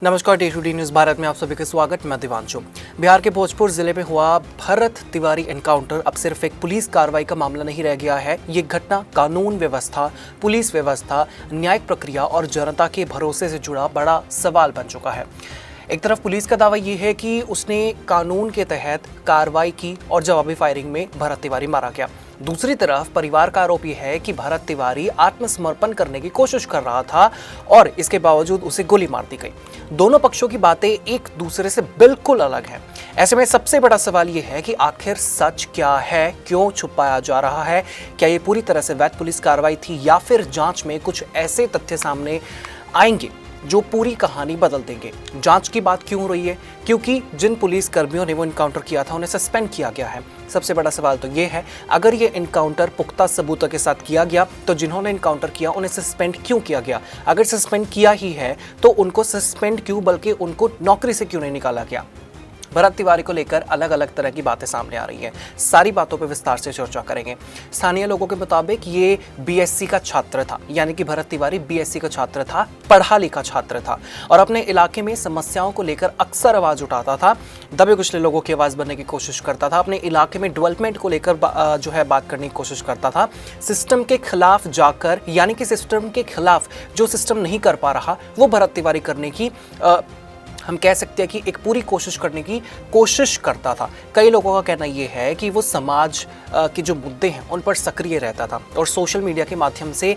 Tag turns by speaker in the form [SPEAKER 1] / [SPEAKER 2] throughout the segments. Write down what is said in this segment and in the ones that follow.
[SPEAKER 1] नमस्कार, day to day news Bharat में आप सभी का स्वागत। मैं दिवांशु। बिहार के भोजपुर जिले में हुआ भरत तिवारी एनकाउंटर अब सिर्फ एक पुलिस कार्रवाई का मामला नहीं रह गया है। ये घटना कानून व्यवस्था, पुलिस व्यवस्था, न्यायिक प्रक्रिया और जनता के भरोसे से जुड़ा बड़ा सवाल बन चुका है। एक तरफ पुलिस का दावा ये है कि उसने कानून के तहत कार्रवाई की और जवाबी फायरिंग में भरत तिवारी मारा गया। दूसरी तरफ परिवार का आरोप यह है कि भरत तिवारी आत्मसमर्पण करने की कोशिश कर रहा था और इसके बावजूद उसे गोली मार दी गई। दोनों पक्षों की बातें एक दूसरे से बिल्कुल अलग हैं। ऐसे में सबसे बड़ा सवाल यह है कि आखिर सच क्या है, क्यों छुपाया जा रहा है? क्या ये पूरी तरह से वैध पुलिस कार्रवाई थी या फिर जांच में कुछ ऐसे तथ्य सामने आएंगे जो पूरी कहानी बदल देंगे? जांच की बात क्यों हो रही है? क्योंकि जिन पुलिस कर्मियों ने वो इनकाउंटर किया था उन्हें सस्पेंड किया गया है। सबसे बड़ा सवाल तो ये है, अगर ये इनकाउंटर पुख्ता सबूतों के साथ किया गया तो जिन्होंने इनकाउंटर किया उन्हें सस्पेंड क्यों किया गया? अगर सस्पेंड किया ही है तो उनको सस्पेंड क्यों, बल्कि उनको नौकरी से क्यों नहीं निकाला गया? भरत तिवारी को लेकर अलग अलग तरह की बातें सामने आ रही हैं। सारी बातों पर विस्तार से चर्चा करेंगे। स्थानीय लोगों के मुताबिक ये बीएससी का छात्र था, यानी कि भरत तिवारी बीएससी का छात्र था, पढ़ा लिखा छात्र था और अपने इलाके में समस्याओं को लेकर अक्सर आवाज उठाता था, दबे कुचले लोगों की आवाज बनने की कोशिश करता था, अपने इलाके में डेवलपमेंट को लेकर बात करने की कोशिश करता था। सिस्टम के खिलाफ जाकर, यानी कि सिस्टम के खिलाफ जो सिस्टम नहीं कर पा रहा वो भरत तिवारी करने की हम कह सकते हैं कि एक पूरी कोशिश करने की कोशिश करता था। कई लोगों का कहना यह है कि वो समाज के जो मुद्दे हैं उन पर सक्रिय रहता था और सोशल मीडिया के माध्यम से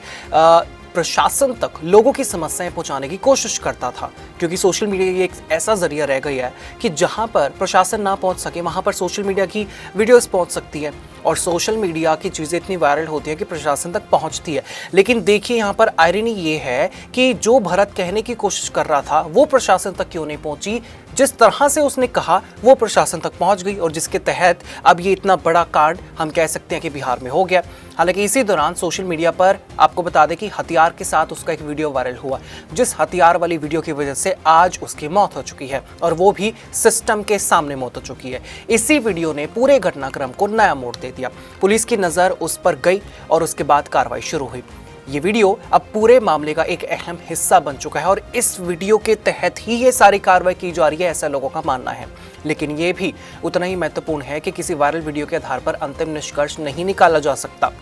[SPEAKER 1] प्रशासन तक लोगों की समस्याएं पहुंचाने की कोशिश करता था, क्योंकि सोशल मीडिया एक ऐसा जरिया रह गया है कि जहां पर प्रशासन ना पहुंच सके वहां पर सोशल मीडिया की वीडियोस पहुंच सकती है और सोशल मीडिया की चीज़ें इतनी वायरल होती है कि प्रशासन तक पहुंचती है। लेकिन देखिए यहाँ पर आयरनी ये है कि जो भरत कहने की कोशिश कर रहा था वो प्रशासन तक क्यों नहीं पहुंची। जिस तरह से उसने कहा वो प्रशासन तक पहुंच गई और जिसके तहत अब ये इतना बड़ा कांड हम कह सकते हैं कि बिहार में हो गया। हालांकि इसी दौरान सोशल मीडिया पर आपको बता दें कि हथियार के साथ उसका एक वीडियो वायरल हुआ, जिस हथियार वाली वीडियो की वजह से आज उसकी मौत हो चुकी है और वो भी सिस्टम के सामने मौत हो चुकी है। इसी वीडियो ने पूरे घटनाक्रम को नया मोड़ दे दिया। पुलिस की नजर उस पर गई और उसके बाद कार्रवाई शुरू हुई। ये वीडियो अब पूरे मामले का एक अहम हिस्सा बन चुका है और इस वीडियो के तहत ही ये सारी कार्रवाई की जा रही है, ऐसा लोगों का मानना है। लेकिन ये भी उतना ही महत्वपूर्ण है कि किसी वायरल वीडियो के आधार पर अंतिम निष्कर्ष नहीं निकाला जा सकता।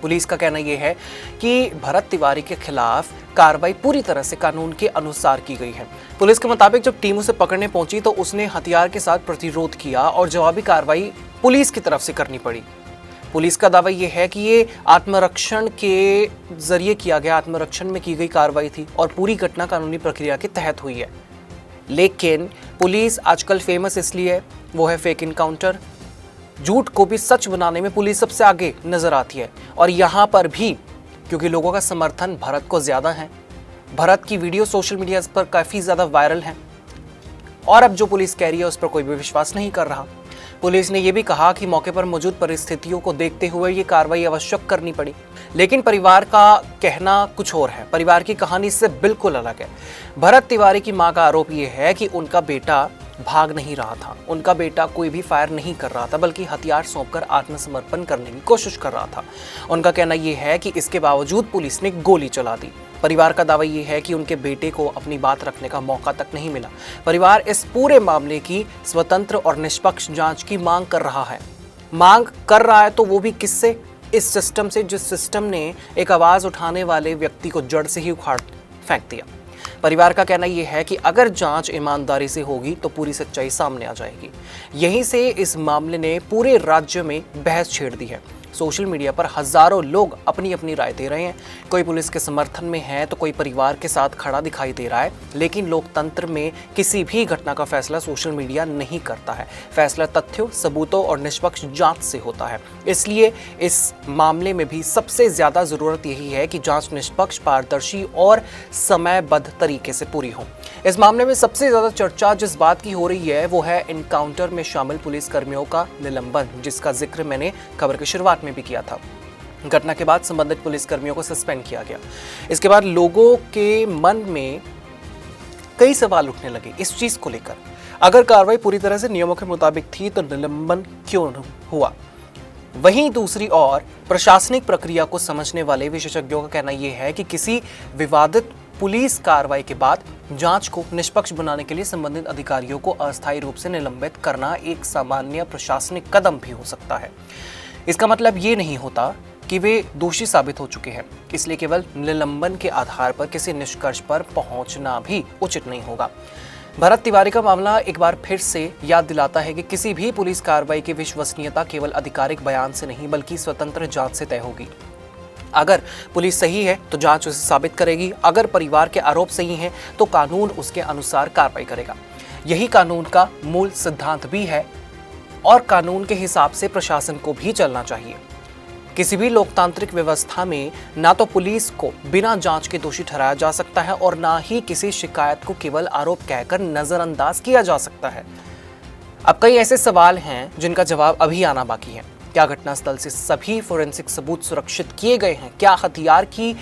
[SPEAKER 1] पुलिस का कहना यह है कि भरत तिवारी के खिलाफ कार्रवाई पूरी तरह से कानून के अनुसार की गई है। पुलिस के मुताबिक जब टीम उसे पकड़ने पहुंची तो उसने हथियार के साथ प्रतिरोध किया और जवाबी कार्रवाई पुलिस की तरफ से करनी पड़ी। पुलिस का दावा यह है कि ये आत्मरक्षण के जरिए किया गया, आत्मरक्षण में की गई कार्रवाई थी और पूरी घटना कानूनी प्रक्रिया के तहत हुई है। लेकिन पुलिस आजकल फेमस इसलिए है, वो है फेक इनकाउंटर। झूठ को भी सच बनाने में पुलिस सबसे आगे नजर आती है और यहाँ पर भी क्योंकि लोगों का समर्थन भरत को ज्यादा है, भरत की वीडियो सोशल मीडिया पर काफी ज्यादा वायरल है और अब जो पुलिस कह रही है उस पर कोई भी विश्वास नहीं कर रहा। पुलिस ने यह भी कहा कि मौके पर मौजूद परिस्थितियों को देखते हुए ये कार्रवाई आवश्यक करनी पड़ी। लेकिन परिवार का कहना कुछ और है, परिवार की कहानी इससे बिल्कुल अलग है। भरत तिवारी की मां का आरोप यह है कि उनका बेटा भाग नहीं रहा था, उनका बेटा कोई भी फायर नहीं कर रहा था, बल्कि हथियार सौंपकर आत्मसमर्पण करने की कोशिश कर रहा था। उनका कहना यह है कि इसके बावजूद पुलिस ने गोली चला दी। परिवार का दावा यह है कि उनके बेटे को अपनी बात रखने का मौका तक नहीं मिला। परिवार इस पूरे मामले की स्वतंत्र और निष्पक्ष जांच की मांग कर रहा है तो वो भी किससे? इस सिस्टम से, जिस सिस्टम ने एक आवाज उठाने वाले व्यक्ति को जड़ से ही उखाड़ फेंक दिया। परिवार का कहना यह है कि अगर जांच ईमानदारी से होगी तो पूरी सच्चाई सामने आ जाएगी। यहीं से इस मामले ने पूरे राज्य में बहस छेड़ दी है। सोशल मीडिया पर हजारों लोग अपनी अपनी राय दे रहे हैं। कोई पुलिस के समर्थन में है तो कोई परिवार के साथ खड़ा दिखाई दे रहा है। लेकिन लोकतंत्र में किसी भी घटना का फैसला सोशल मीडिया नहीं करता है। फैसला तथ्यों, सबूतों और निष्पक्ष जांच से होता है। इसलिए इस मामले में भी सबसे ज्यादा जरूरत यही है कि जांच निष्पक्ष, पारदर्शी और समयबद्ध तरीके से पूरी हो। इस मामले में सबसे ज्यादा चर्चा जिस बात की हो रही है वो है इनकाउंटर में शामिल पुलिस कर्मियों का निलंबन, जिसका जिक्र मैंने खबर की शुरुआत में भी किया था। घटना के बाद संबंधित पुलिस कर्मियों को सस्पेंड किया गया। इसके बाद लोगों के मन में कई सवाल उठने लगे इस चीज को लेकर। अगर कार्रवाई पूरी तरह से नियमों के मुताबिक थी तो निलंबन क्यों हुआ? वहीं दूसरी ओर प्रशासनिक प्रक्रिया को समझने वाले विशेषज्ञों का कहना यह है कि किसी विवादित पुलिस कार्रवाई के बाद जांच को निष्पक्ष बनाने के लिए संबंधित अधिकारियों को अस्थायी रूप से निलंबित करना एक सामान्य प्रशासनिक कदम भी हो सकता है। इसका मतलब ये नहीं होता कि वे दोषी साबित हो चुके हैं, इसलिए केवल निलंबन के आधार पर किसी निष्कर्ष पर पहुंचना भी उचित नहीं होगा। भरत तिवारी का मामला एक बार फिर से याद दिलाता है कि किसी भी पुलिस कार्रवाई की विश्वसनीयता केवल आधिकारिक बयान से नहीं बल्कि स्वतंत्र जांच से तय होगी। अगर पुलिस सही है तो जांच उसे साबित करेगी, अगर परिवार के आरोप सही हैं तो कानून उसके अनुसार कार्रवाई करेगा। यही कानून का मूल सिद्धांत भी है और कानून के हिसाब से प्रशासन को भी चलना चाहिए। किसी भी लोकतांत्रिक व्यवस्था में ना तो पुलिस को बिना जांच के दोषी ठहराया जा सकता है और ना ही किसी शिकायत को केवल आरोप कहकर नजरअंदाज किया जा सकता है। अब कई ऐसे सवाल हैं जिनका जवाब अभी आना बाकी है। क्या घटनास्थल से सभी फोरेंसिक सबूत सुरक्षित किए गए हैं? क्या हथियार की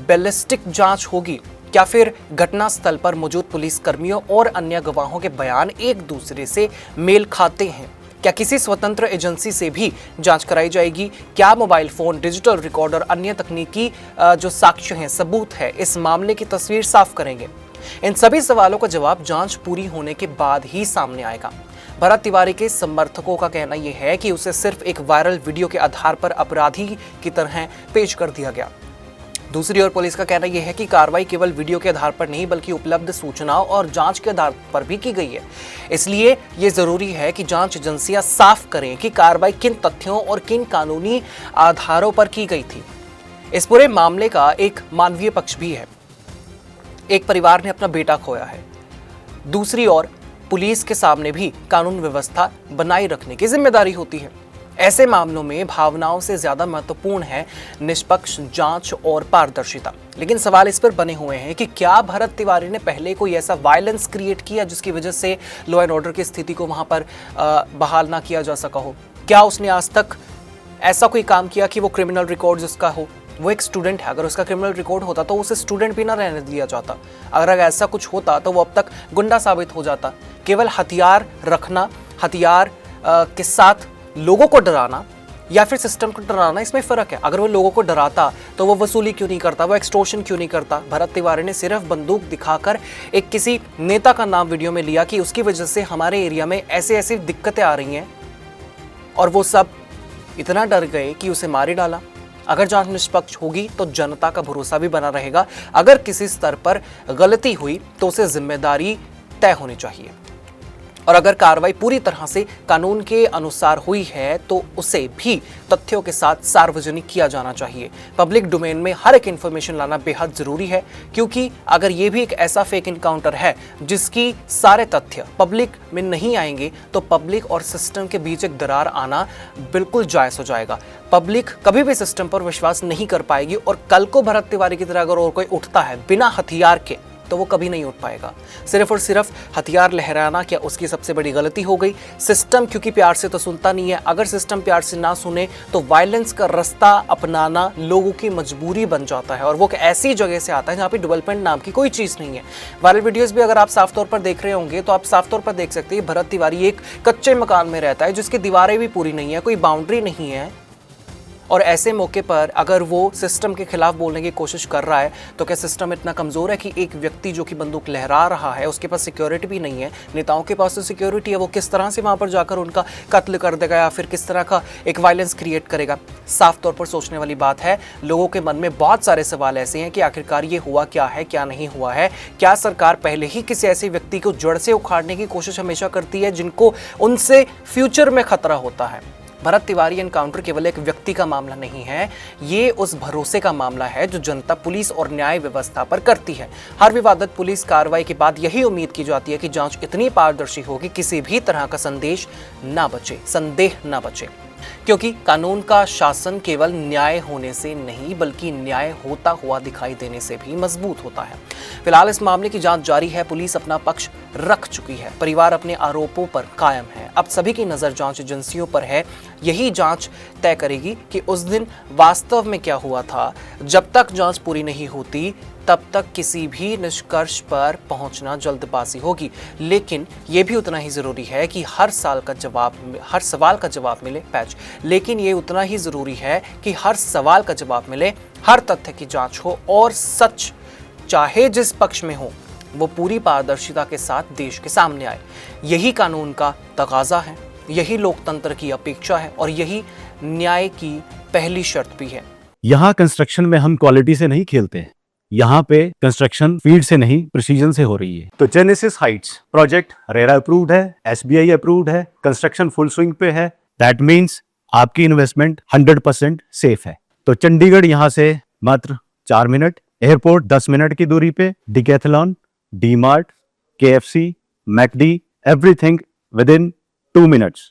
[SPEAKER 1] बैलिस्टिक जांच होगी? क्या फिर घटनास्थल पर मौजूद पुलिसकर्मियों और अन्य गवाहों के बयान एक दूसरे से मेल खाते हैं? क्या किसी स्वतंत्र एजेंसी से भी जांच कराई जाएगी? क्या मोबाइल फोन, डिजिटल रिकॉर्डर, अन्य तकनीकी जो साक्ष्य हैं, सबूत है, इस मामले की तस्वीर साफ करेंगे? इन सभी सवालों का जवाब जांच पूरी होने के बाद ही सामने आएगा। भरत तिवारी के समर्थकों का कहना यह है कि उसे सिर्फ एक वायरल वीडियो के आधार पर अपराधी की तरह पेश कर दिया गया। दूसरी ओर पुलिस का कहना यह है कि कार्रवाई केवल वीडियो के आधार पर नहीं बल्कि उपलब्ध सूचनाओं और जांच के आधार पर भी की गई है। इसलिए यह जरूरी है कि जांच एजेंसियां साफ करें कि कार्रवाई किन तथ्यों और किन कानूनी आधारों पर की गई थी। इस पूरे मामले का एक मानवीय पक्ष भी है। एक परिवार ने अपना बेटा खोया है, दूसरी ओर पुलिस के सामने भी कानून व्यवस्था बनाए रखने की जिम्मेदारी होती है। ऐसे मामलों में भावनाओं से ज्यादा महत्वपूर्ण है निष्पक्ष जांच और पारदर्शिता। लेकिन सवाल इस पर बने हुए हैं कि क्या भरत तिवारी ने पहले कोई ऐसा वायलेंस क्रिएट किया जिसकी वजह से लॉ एंड ऑर्डर की स्थिति को वहां पर बहाल ना किया जा सका हो? क्या उसने आज तक ऐसा कोई काम किया कि वो क्रिमिनल रिकॉर्ड उसका हो? वो एक स्टूडेंट है, अगर उसका क्रिमिनल रिकॉर्ड होता तो उसे स्टूडेंट भी ना रहने दिया जाता। अगर ऐसा कुछ होता तो वो अब तक गुंडा साबित हो जाता। केवल हथियार रखना, हथियार के साथ लोगों को डराना या फिर सिस्टम को डराना, इसमें फर्क है। अगर वो लोगों को डराता तो वो वसूली क्यों नहीं करता, वो एक्सटॉर्शन क्यों नहीं करता? भरत तिवारी ने सिर्फ बंदूक दिखाकर एक किसी नेता का नाम वीडियो में लिया कि उसकी वजह से हमारे एरिया में ऐसे ऐसी दिक्कतें आ रही हैं, और वो सब इतना डर गए कि उसे मार ही डाला। अगर जांच निष्पक्ष होगी तो जनता का भरोसा भी बना रहेगा। अगर किसी स्तर पर गलती हुई तो उसे जिम्मेदारी तय होनी चाहिए, और अगर कार्रवाई पूरी तरह से कानून के अनुसार हुई है तो उसे भी तथ्यों के साथ सार्वजनिक किया जाना चाहिए। पब्लिक डोमेन में हर एक इंफॉर्मेशन लाना बेहद जरूरी है, क्योंकि अगर ये भी एक ऐसा फेक इनकाउंटर है जिसकी सारे तथ्य पब्लिक में नहीं आएंगे तो पब्लिक और सिस्टम के बीच एक दरार आना बिल्कुल जायज हो जाएगा। पब्लिक कभी भी सिस्टम पर विश्वास नहीं कर पाएगी, और कल को भरत तिवारी की तरह अगर और कोई उठता है बिना हथियार के तो वो कभी नहीं उठ पाएगा। सिर्फ और सिर्फ हथियार लहराना क्या उसकी सबसे बड़ी गलती हो गई? सिस्टम क्योंकि प्यार से तो सुनता नहीं है। अगर सिस्टम प्यार से ना सुने तो वायलेंस का रास्ता अपनाना लोगों की मजबूरी बन जाता है, और वो ऐसी जगह से आता है जहाँ पे डेवलपमेंट नाम की कोई चीज़ नहीं है। वायरल वीडियोस भी अगर आप साफ तौर पर देख रहे होंगे तो आप साफ तौर पर देख सकते हैं भरत तिवारी एक कच्चे मकान में रहता है जिसकी दीवारें भी पूरी नहीं है, कोई बाउंड्री नहीं है, और ऐसे मौके पर अगर वो सिस्टम के खिलाफ बोलने की कोशिश कर रहा है तो क्या सिस्टम इतना कमज़ोर है कि एक व्यक्ति जो कि बंदूक लहरा रहा है उसके पास सिक्योरिटी भी नहीं है? नेताओं के पास तो सिक्योरिटी है, वो किस तरह से वहाँ पर जाकर उनका कत्ल कर देगा या फिर किस तरह का एक वायलेंस क्रिएट करेगा? साफ तौर पर सोचने वाली बात है। लोगों के मन में बहुत सारे सवाल ऐसे हैं कि आखिरकार ये हुआ क्या है, क्या नहीं हुआ है? क्या सरकार पहले ही किसी ऐसे व्यक्ति को जड़ से उखाड़ने की कोशिश हमेशा करती है जिनको उनसे फ्यूचर में खतरा होता है? भरत तिवारी एनकाउंटर केवल एक व्यक्ति का मामला नहीं है, ये उस भरोसे का मामला है जो जनता पुलिस और न्याय व्यवस्था पर करती है। हर विवादित पुलिस कार्रवाई के बाद यही उम्मीद की जाती है कि जांच इतनी पारदर्शी हो कि किसी भी तरह का संदेह ना बचे, क्योंकि कानून का शासन केवल न्याय होने से नहीं बल्कि न्याय होता हुआ दिखाई देने से भी मजबूत होता है। फिलहाल इस मामले की जांच जारी है। पुलिस अपना पक्ष रख चुकी है, परिवार अपने आरोपों पर कायम है। अब सभी की नजर जांच एजेंसियों पर है। यही जांच तय करेगी कि उस दिन वास्तव में क्या हुआ था। जब तक जांच पूरी नहीं होती तब तक किसी भी निष्कर्ष पर पहुंचना जल्दबाजी होगी। लेकिन यह भी उतना ही जरूरी है कि हर सवाल का जवाब मिले लेकिन ये उतना ही जरूरी है कि हर सवाल का जवाब मिले, हर तथ्य की जांच हो और सच चाहे जिस पक्ष में हो वो पूरी पारदर्शिता के साथ देश के सामने आए। यही कानून का तकाजा है, यही लोकतंत्र की अपेक्षा है और यही न्याय की पहली शर्त भी है।
[SPEAKER 2] यहाँ कंस्ट्रक्शन में हम क्वालिटी से नहीं खेलते हैं। यहाँ पे कंस्ट्रक्शन फील्ड से नहीं प्रिसीजन से हो रही है। तो genesis Heights project RERA approved है, SBI अप्रूव्ड है, कंस्ट्रक्शन फुल स्विंग पे है। दैट मीन्स आपकी इन्वेस्टमेंट 100% सेफ है। तो चंडीगढ़ यहाँ से मात्र 4 मिनट, एयरपोर्ट 10 मिनट की दूरी पे, decathlon, DMart, KFC, McD, everything with in 2 minutes.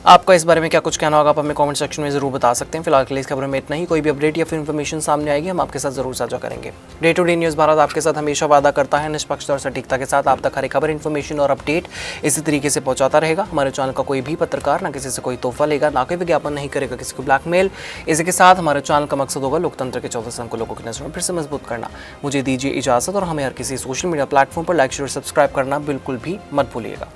[SPEAKER 1] आपका इस बारे में क्या कुछ कहना होगा, आप हमें कमेंट सेक्शन में जरूर बता सकते हैं। फिलहाल के लिए इस खबर में इतना ही। कोई भी अपडेट या फिर इन्फॉर्मेशन सामने आएगी हम आपके साथ जरूर साझा करेंगे। Day to day news Bharat आपके साथ हमेशा वादा करता है निष्पक्षता और सटीकता के साथ आप तक हर एक खबर, इन्फॉर्मेशन और अपडेट इसी तरीके से पहुंचाता रहेगा। हमारे चैनल का कोई भी पत्रकार ना किसी से कोई तोहफा लेगा, ना कोई विज्ञापन नहीं करेगा, किसी को ब्लैकमेल। इसी के साथ हमारे चैनल का मकसद होगा लोकतंत्र के 14 स्तंभ को लोगों की नजरों में फिर से मजबूत करना। मुझे दीजिए इजाजत और हमें हर किसी सोशल मीडिया प्लेटफॉर्म पर लाइक, शेयर, सब्सक्राइब करना बिल्कुल भी मत भूलिएगा।